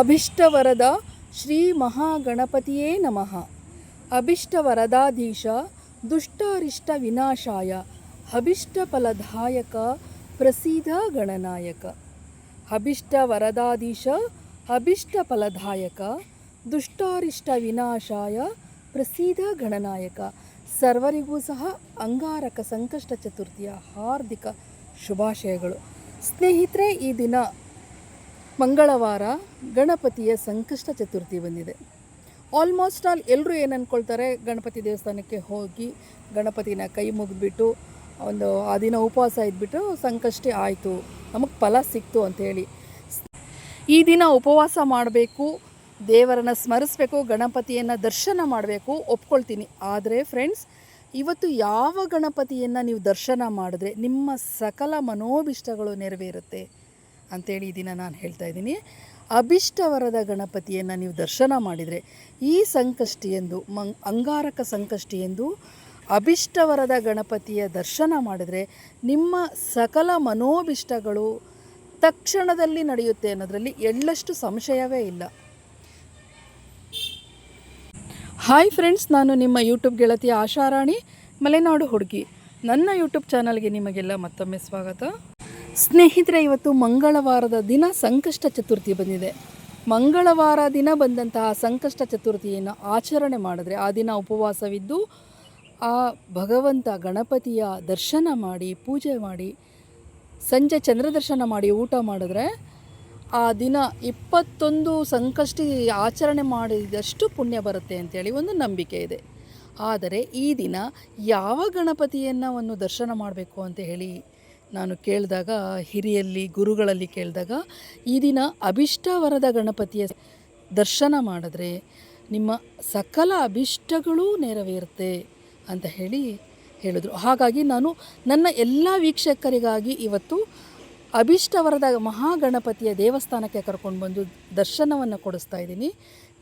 ಅಭಿಷ್ಟವರದ ಶ್ರೀ ಮಹಾಗಣಪತಿಯೇ ನಮಃ. ಅಭಿಷ್ಟವರದಾಧೀಶ ದುಷ್ಟಾರಿಷ್ಟ ವಿನಾಶಾಯ ಅಭಿಷ್ಟಫಲದಾಯಕ ಪ್ರಸೀದ ಗಣನಾಯಕ. ಅಭಿಷ್ಟವರದಾಧೀಶ ಅಭಿಷ್ಟಫಲದಾಯಕ ದುಷ್ಟಾರಿಷ್ಟ ವಿನಾಶಾಯ ಪ್ರಸೀದ ಗಣನಾಯಕ. ಸರ್ವರಿಗೂ ಸಹ ಅಂಗಾರಕ ಸಂಕಷ್ಟ ಚತುರ್ಥಿಯ ಹಾರ್ದಿಕ ಶುಭಾಶಯಗಳು. ಸ್ನೇಹಿತರೆ, ಈ ದಿನ ಮಂಗಳವಾರ ಗಣಪತಿಯ ಸಂಕಷ್ಟ ಚತುರ್ಥಿ ಬಂದಿದೆ. ಆಲ್ಮೋಸ್ಟ್ ಆಲ್ ಎಲ್ಲರೂ ಏನು ಅಂದ್ಕೊಳ್ತಾರೆ, ಗಣಪತಿ ದೇವಸ್ಥಾನಕ್ಕೆ ಹೋಗಿ ಗಣಪತಿನ ಕೈ ಮುಗಿದ್ಬಿಟ್ಟು ಆ ದಿನ ಉಪವಾಸ ಇದ್ಬಿಟ್ಟು ಸಂಕಷ್ಟಿ ಆಯಿತು, ನಮಗೆ ಫಲ ಸಿಕ್ತು ಅಂಥೇಳಿ. ಈ ದಿನ ಉಪವಾಸ ಮಾಡಬೇಕು, ದೇವರನ್ನು ಸ್ಮರಿಸಬೇಕು, ಗಣಪತಿಯನ್ನು ದರ್ಶನ ಮಾಡಬೇಕು, ಒಪ್ಕೊಳ್ತೀನಿ. ಆದರೆ ಫ್ರೆಂಡ್ಸ್, ಇವತ್ತು ಯಾವ ಗಣಪತಿಯನ್ನು ನೀವು ದರ್ಶನ ಮಾಡಿದ್ರೆ ನಿಮ್ಮ ಸಕಲ ಮನೋಭಿಷ್ಟಗಳು ನೆರವೇರುತ್ತೆ ಅಂಥೇಳಿ ಈ ದಿನ ನಾನು ಹೇಳ್ತಾ ಇದ್ದೀನಿ. ಅಭಿಷ್ಟವರದ ಗಣಪತಿಯನ್ನು ನೀವು ದರ್ಶನ ಮಾಡಿದರೆ ಈ ಸಂಕಷ್ಟಿಯೆಂದು ಅಂಗಾರಕ ಸಂಕಷ್ಟಿಯೆಂದು ಅಭಿಷ್ಟವರದ ಗಣಪತಿಯ ದರ್ಶನ ಮಾಡಿದರೆ ನಿಮ್ಮ ಸಕಲ ಮನೋಭಿಷ್ಟಗಳು ತಕ್ಷಣದಲ್ಲಿ ನಡೆಯುತ್ತೆ ಅನ್ನೋದರಲ್ಲಿ ಎಳ್ಳಷ್ಟು ಸಂಶಯವೇ ಇಲ್ಲ. ಹಾಯ್ ಫ್ರೆಂಡ್ಸ್, ನಾನು ನಿಮ್ಮ ಯೂಟ್ಯೂಬ್ ಗೆಳತಿ ಆಶಾರಾಣಿ, ಮಲೆನಾಡು ಹುಡುಗಿ. ನನ್ನ ಯೂಟ್ಯೂಬ್ ಚಾನಲ್ಗೆ ನಿಮಗೆಲ್ಲ ಮತ್ತೊಮ್ಮೆ ಸ್ವಾಗತ. ಸ್ನೇಹಿತರೆ, ಇವತ್ತು ಮಂಗಳವಾರದ ದಿನ ಸಂಕಷ್ಟ ಚತುರ್ಥಿ ಬಂದಿದೆ. ಮಂಗಳವಾರ ದಿನ ಬಂದಂತಹ ಸಂಕಷ್ಟ ಚತುರ್ಥಿಯನ್ನು ಆಚರಣೆ ಮಾಡಿದ್ರೆ, ಆ ದಿನ ಉಪವಾಸವಿದ್ದು ಆ ಭಗವಂತ ಗಣಪತಿಯ ದರ್ಶನ ಮಾಡಿ, ಪೂಜೆ ಮಾಡಿ, ಸಂಜೆ ಚಂದ್ರ ದರ್ಶನ ಮಾಡಿ ಊಟ ಮಾಡಿದ್ರೆ ಆ ದಿನ 21 ಸಂಕಷ್ಟಿ ಆಚರಣೆ ಮಾಡಿದಷ್ಟು ಪುಣ್ಯ ಬರುತ್ತೆ ಅಂತೇಳಿ ಒಂದು ನಂಬಿಕೆ ಇದೆ. ಆದರೆ ಈ ದಿನ ಯಾವ ಗಣಪತಿಯನ್ನು ದರ್ಶನ ಮಾಡಬೇಕು ಅಂತ ಹೇಳಿ ನಾನು ಕೇಳಿದಾಗ, ಹಿರಿಯಲ್ಲಿ ಗುರುಗಳಲ್ಲಿ ಕೇಳಿದಾಗ, ಈ ದಿನ ಅಭಿಷ್ಟವರದ ಗಣಪತಿಯ ದರ್ಶನ ಮಾಡಿದ್ರೆ ನಿಮ್ಮ ಸಕಲ ಅಭಿಷ್ಟಗಳೂ ನೆರವೇರುತ್ತೆ ಅಂತ ಹೇಳಿದರು. ಹಾಗಾಗಿ ನಾನು ನನ್ನ ಎಲ್ಲ ವೀಕ್ಷಕರಿಗಾಗಿ ಇವತ್ತು ಅಭಿಷ್ಟವರದ ಮಹಾಗಣಪತಿಯ ದೇವಸ್ಥಾನಕ್ಕೆ ಕರ್ಕೊಂಡು ಬಂದು ದರ್ಶನವನ್ನು ಕೊಡಿಸ್ತಾ ಇದ್ದೀನಿ.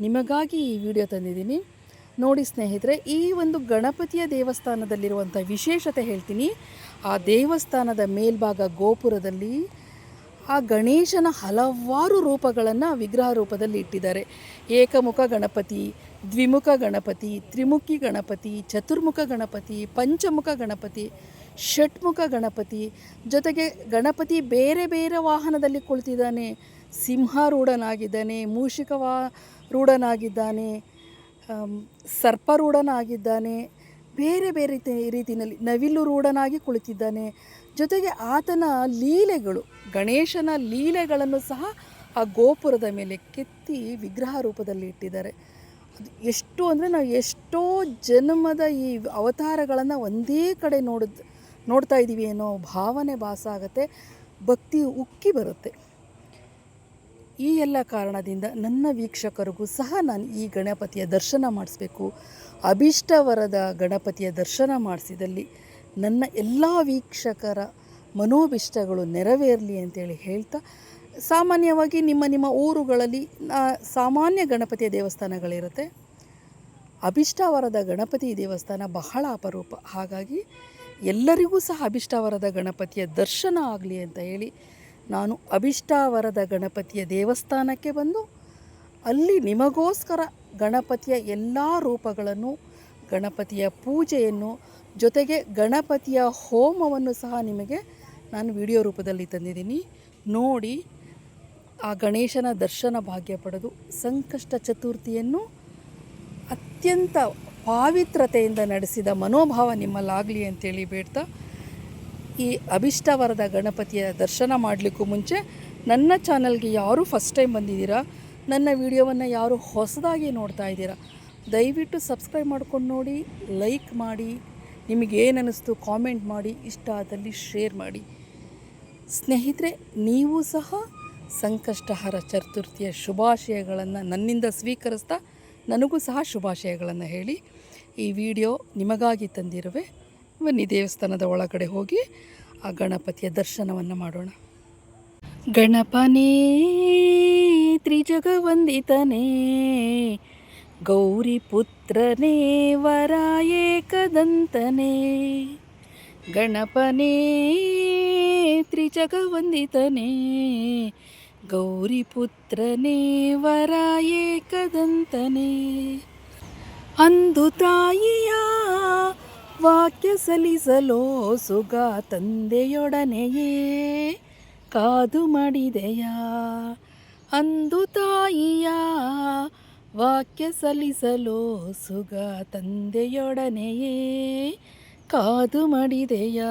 ನಿಮಗಾಗಿ ಈ ವಿಡಿಯೋ ತಂದಿದ್ದೀನಿ. ನೋಡಿ ಸ್ನೇಹಿತರೆ, ಈ ಒಂದು ಗಣಪತಿಯ ದೇವಸ್ಥಾನದಲ್ಲಿರುವಂಥ ವಿಶೇಷತೆ ಹೇಳ್ತೀನಿ. ಆ ದೇವಸ್ಥಾನದ ಮೇಲ್ಭಾಗ ಗೋಪುರದಲ್ಲಿ ಆ ಗಣೇಶನ ಹಲವಾರು ರೂಪಗಳನ್ನು ವಿಗ್ರಹ ರೂಪದಲ್ಲಿ ಇಟ್ಟಿದ್ದಾರೆ. ಏಕಮುಖ ಗಣಪತಿ, ದ್ವಿಮುಖ ಗಣಪತಿ, ತ್ರಿಮುಖಿ ಗಣಪತಿ, ಚತುರ್ಮುಖ ಗಣಪತಿ, ಪಂಚಮುಖ ಗಣಪತಿ, ಷಟ್ಮುಖ ಗಣಪತಿ. ಜೊತೆಗೆ ಗಣಪತಿ ಬೇರೆ ಬೇರೆ ವಾಹನದಲ್ಲಿ ಕುಳಿತಿದ್ದಾನೆ. ಸಿಂಹಾರೂಢನಾಗಿದ್ದಾನೆ, ಮೂಷಿಕರೂಢನಾಗಿದ್ದಾನೆ, ಸರ್ಪರೂಢನಾಗಿದ್ದಾನೆ, ಬೇರೆ ಬೇರೆ ರೀತಿಯಲ್ಲಿ ನವಿಲು ರೂಢನಾಗಿ ಕುಳಿತಿದ್ದಾನೆ. ಜೊತೆಗೆ ಆತನ ಲೀಲೆಗಳು, ಗಣೇಶನ ಲೀಲೆಗಳನ್ನು ಸಹ ಆ ಗೋಪುರದ ಮೇಲೆ ಕೆತ್ತಿ ವಿಗ್ರಹ ರೂಪದಲ್ಲಿ ಇಟ್ಟಿದ್ದಾರೆ. ಅದು ಎಷ್ಟು ಅಂದರೆ, ನಾವು ಎಷ್ಟೋ ಜನ್ಮದ ಈ ಅವತಾರಗಳನ್ನು ಒಂದೇ ಕಡೆ ನೋಡ್ತಾ ಇದ್ದೀವಿ ಅನ್ನೋ ಭಾವನೆ ಭಾಸ ಆಗುತ್ತೆ, ಭಕ್ತಿ ಉಕ್ಕಿ ಬರುತ್ತೆ. ಈ ಎಲ್ಲ ಕಾರಣದಿಂದ ನನ್ನ ವೀಕ್ಷಕರಿಗೂ ಸಹ ನಾನು ಈ ಗಣಪತಿಯ ದರ್ಶನ ಮಾಡಿಸ್ಬೇಕು. ಅಭಿಷ್ಟವರದ ಗಣಪತಿಯ ದರ್ಶನ ಮಾಡಿಸಿದಲ್ಲಿ ನನ್ನ ಎಲ್ಲ ವೀಕ್ಷಕರ ಮನೋಭಿಷ್ಟಗಳು ನೆರವೇರಲಿ ಅಂತೇಳಿ ಹೇಳ್ತಾ, ಸಾಮಾನ್ಯವಾಗಿ ನಿಮ್ಮ ಊರುಗಳಲ್ಲಿ ಸಾಮಾನ್ಯ ಗಣಪತಿಯ ದೇವಸ್ಥಾನಗಳಿರುತ್ತೆ. ಅಭಿಷ್ಟವರದ ಗಣಪತಿ ದೇವಸ್ಥಾನ ಬಹಳ ಅಪರೂಪ. ಹಾಗಾಗಿ ಎಲ್ಲರಿಗೂ ಸಹ ಅಭಿಷ್ಟವರದ ಗಣಪತಿಯ ದರ್ಶನ ಆಗಲಿ ಅಂತ ಹೇಳಿ ನಾನು ಅಭಿಷ್ಟವರದ ಗಣಪತಿಯ ದೇವಸ್ಥಾನಕ್ಕೆ ಬಂದು ಅಲ್ಲಿ ನಿಮಗೋಸ್ಕರ ಗಣಪತಿಯ ಎಲ್ಲ ರೂಪಗಳನ್ನು, ಗಣಪತಿಯ ಪೂಜೆಯನ್ನು, ಜೊತೆಗೆ ಗಣಪತಿಯ ಹೋಮವನ್ನು ಸಹ ನಿಮಗೆ ನಾನು ವಿಡಿಯೋ ರೂಪದಲ್ಲಿ ತಂದಿದ್ದೀನಿ. ನೋಡಿ ಆ ಗಣೇಶನ ದರ್ಶನ ಭಾಗ್ಯ ಪಡೆದು ಸಂಕಷ್ಟ ಚತುರ್ಥಿಯನ್ನು ಅತ್ಯಂತ ಪಾವಿತ್ರತೆಯಿಂದ ನಡೆಸಿದ ಮನೋಭಾವ ನಿಮ್ಮಲ್ಲಾಗಲಿ ಅಂತೇಳಿ ಬೇಡ್ತಾ, ಈ ಅಭಿಷ್ಟವರದ ಗಣಪತಿಯ ದರ್ಶನ ಮಾಡಲಿಕ್ಕೂ ಮುಂಚೆ ನನ್ನ ಚಾನಲ್ಗೆ ಯಾರು ಫಸ್ಟ್ ಟೈಮ್ ಬಂದಿದ್ದೀರಾ, ನನ್ನ ವಿಡಿಯೋವನ್ನು ಯಾರು ಹೊಸದಾಗಿ ನೋಡ್ತಾ ಇದ್ದೀರಾ, ದಯವಿಟ್ಟು ಸಬ್ಸ್ಕ್ರೈಬ್ ಮಾಡ್ಕೊಂಡು ನೋಡಿ, ಲೈಕ್ ಮಾಡಿ, ನಿಮಗೇನು ಅನ್ನಿಸ್ತು ಕಾಮೆಂಟ್ ಮಾಡಿ, ಇಷ್ಟ ಆದಲ್ಲಿ ಶೇರ್ ಮಾಡಿ. ಸ್ನೇಹಿತರೆ, ನೀವು ಸಹ ಸಂಕಷ್ಟಹರ ಚತುರ್ಥಿಯ ಶುಭಾಶಯಗಳನ್ನು ನನ್ನಿಂದ ಸ್ವೀಕರಿಸ್ತಾ ನನಗೂ ಸಹ ಶುಭಾಶಯಗಳನ್ನು ಹೇಳಿ ಈ ವಿಡಿಯೋ ನಿಮಗಾಗಿ ತಂದಿರುವೆ. ಬನ್ನಿ ದೇವಸ್ಥಾನದ ಒಳಗಡೆ ಹೋಗಿ ಆ ಗಣಪತಿಯ ದರ್ಶನವನ್ನು ಮಾಡೋಣ. ಗಣಪನೇ ತ್ರಿಜಗವಂದಿತನೇ ಗೌರಿಪುತ್ರನೇ ವರ ಏಕದಂತನೇ ಗಣಪನೇ ತ್ರಿಜಗವಂದಿತನೇ ಗೌರಿಪುತ್ರನೇ ವರ ಏಕದಂತನೇ. ಅಂದು ತಾಯಿಯ ವಾಕ್ಯ ಸಲ್ಲಿಸಲೋ ಸುಗ ತಂದೆಯೊಡನೆಯೇ ಕಾದು ಮಾಡಿದೆಯ. ಅಂದು ತಾಯಿಯ ವಾಕ್ಯ ಸಲ್ಲಿಸಲೋ ಸುಗ ತಂದೆಯೊಡನೆಯೇ ಕಾದು ಮಾಡಿದೆಯ.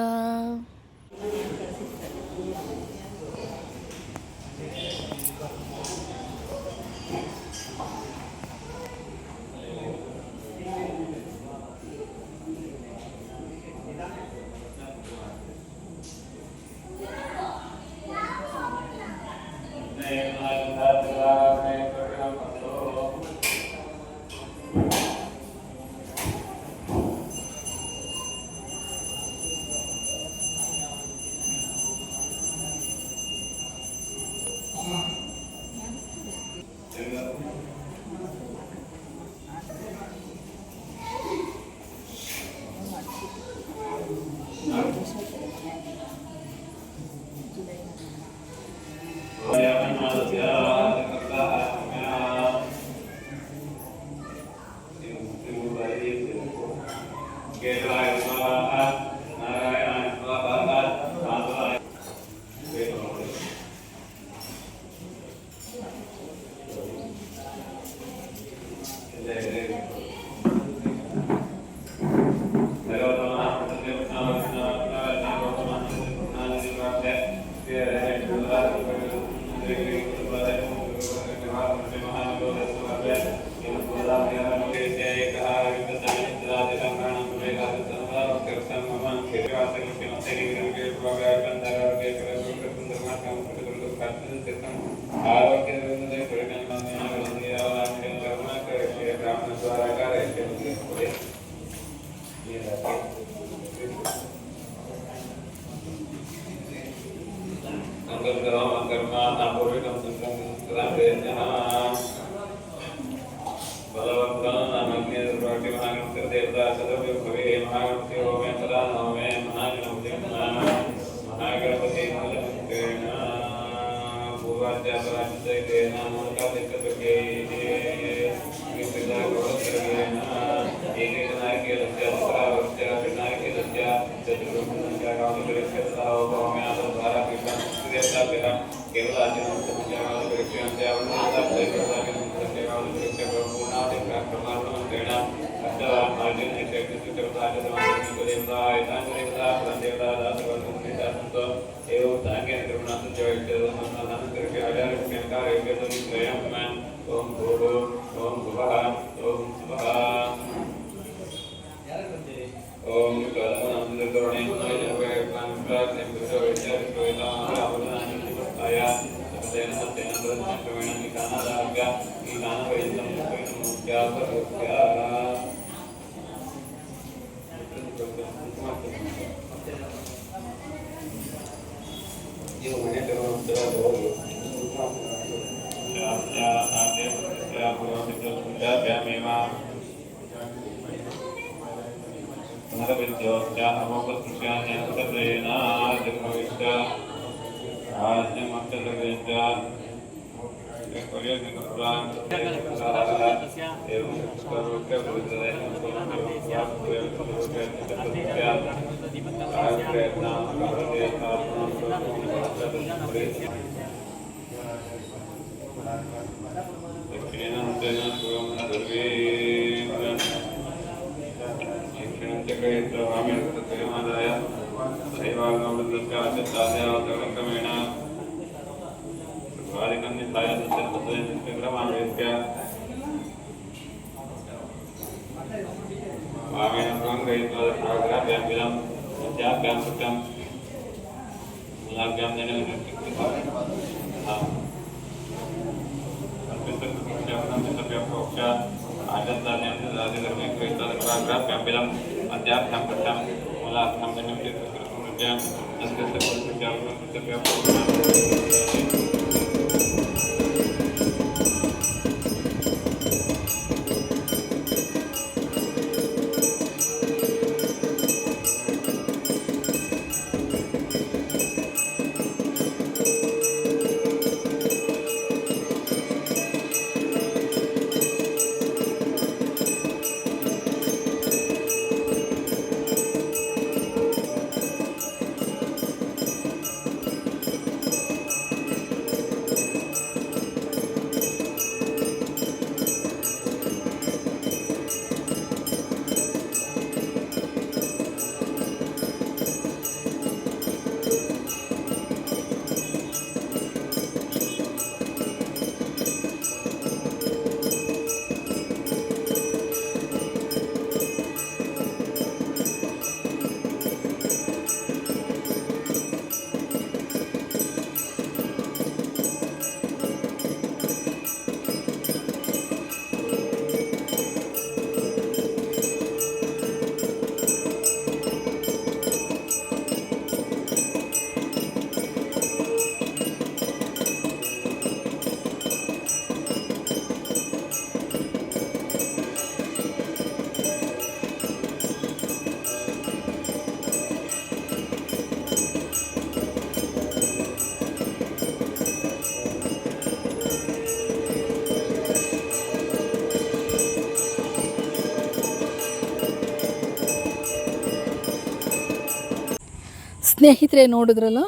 ಸ್ನೇಹಿತರೆ, ನೋಡಿದ್ರಲ್ಲ,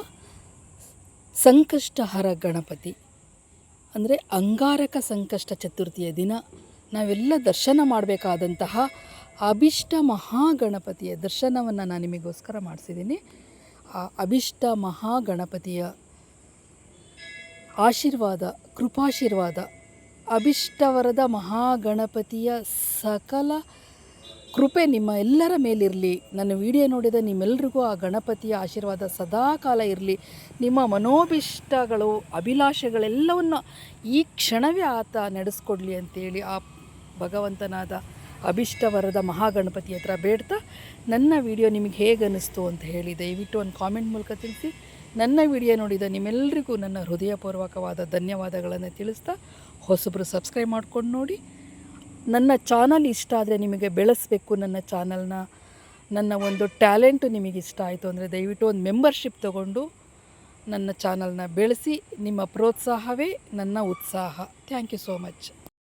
ಸಂಕಷ್ಟಹರ ಗಣಪತಿ ಅಂದರೆ ಅಂಗಾರಕ ಸಂಕಷ್ಟ ಚತುರ್ಥಿಯ ದಿನ ನಾವೆಲ್ಲ ದರ್ಶನ ಮಾಡಬೇಕಾದಂತಹ ಅಭಿಷ್ಟ ಮಹಾಗಣಪತಿಯ ದರ್ಶನವನ್ನು ನಾನು ನಿಮಗೋಸ್ಕರ ಮಾಡಿಸಿದ್ದೀನಿ. ಆ ಅಭಿಷ್ಟ ಮಹಾಗಣಪತಿಯ ಆಶೀರ್ವಾದ, ಕೃಪಾಶೀರ್ವಾದ, ಅಭಿಷ್ಟವರದ ಮಹಾಗಣಪತಿಯ ಸಕಲ ಕೃಪೆ ನಿಮ್ಮ ಎಲ್ಲರ ಮೇಲಿರಲಿ. ನನ್ನ ವಿಡಿಯೋ ನೋಡಿದ ನಿಮ್ಮೆಲ್ಲರಿಗೂ ಆ ಗಣಪತಿಯ ಆಶೀರ್ವಾದ ಸದಾಕಾಲ ಇರಲಿ. ನಿಮ್ಮ ಮನೋಭಿಷ್ಟಗಳು, ಅಭಿಲಾಷೆಗಳೆಲ್ಲವನ್ನು ಈ ಕ್ಷಣವೇ ಆತ ನಡೆಸ್ಕೊಡ್ಲಿ ಅಂತೇಳಿ ಆ ಭಗವಂತನಾದ ಅಭಿಷ್ಟವರದ ಮಹಾಗಣಪತಿ ಹತ್ರ ಬೇಡ್ತಾ, ನನ್ನ ವಿಡಿಯೋ ನಿಮಗೆ ಹೇಗೆ ಅನ್ನಿಸ್ತು ಅಂತ ಹೇಳಿ ದಯವಿಟ್ಟು ಒಂದು ಕಾಮೆಂಟ್ ಮೂಲಕ ತಿಳಿಸಿ. ನನ್ನ ವಿಡಿಯೋ ನೋಡಿದ ನಿಮ್ಮೆಲ್ಲರಿಗೂ ನನ್ನ ಹೃದಯಪೂರ್ವಕವಾದ ಧನ್ಯವಾದಗಳನ್ನು ತಿಳಿಸ್ತಾ, ಹೊಸಬ್ರು ಸಬ್ಸ್ಕ್ರೈಬ್ ಮಾಡ್ಕೊಂಡು ನೋಡಿ. ನನ್ನ ಚಾನಲ್ ಇಷ್ಟ ಆದರೆ, ನಿಮಗೆ ಬೆಳೆಸಬೇಕು ನನ್ನ ಚಾನಲ್ನ, ನನ್ನ ಒಂದು ಟ್ಯಾಲೆಂಟು ನಿಮಗೆ ಇಷ್ಟ ಆಯಿತು ಅಂದರೆ ದಯವಿಟ್ಟು ಒಂದು ಮೆಂಬರ್ಶಿಪ್ ತೊಗೊಂಡು ನನ್ನ ಚಾನಲ್ನ ಬೆಳೆಸಿ. ನಿಮ್ಮ ಪ್ರೋತ್ಸಾಹವೇ ನನ್ನ ಉತ್ಸಾಹ. Thank you so much.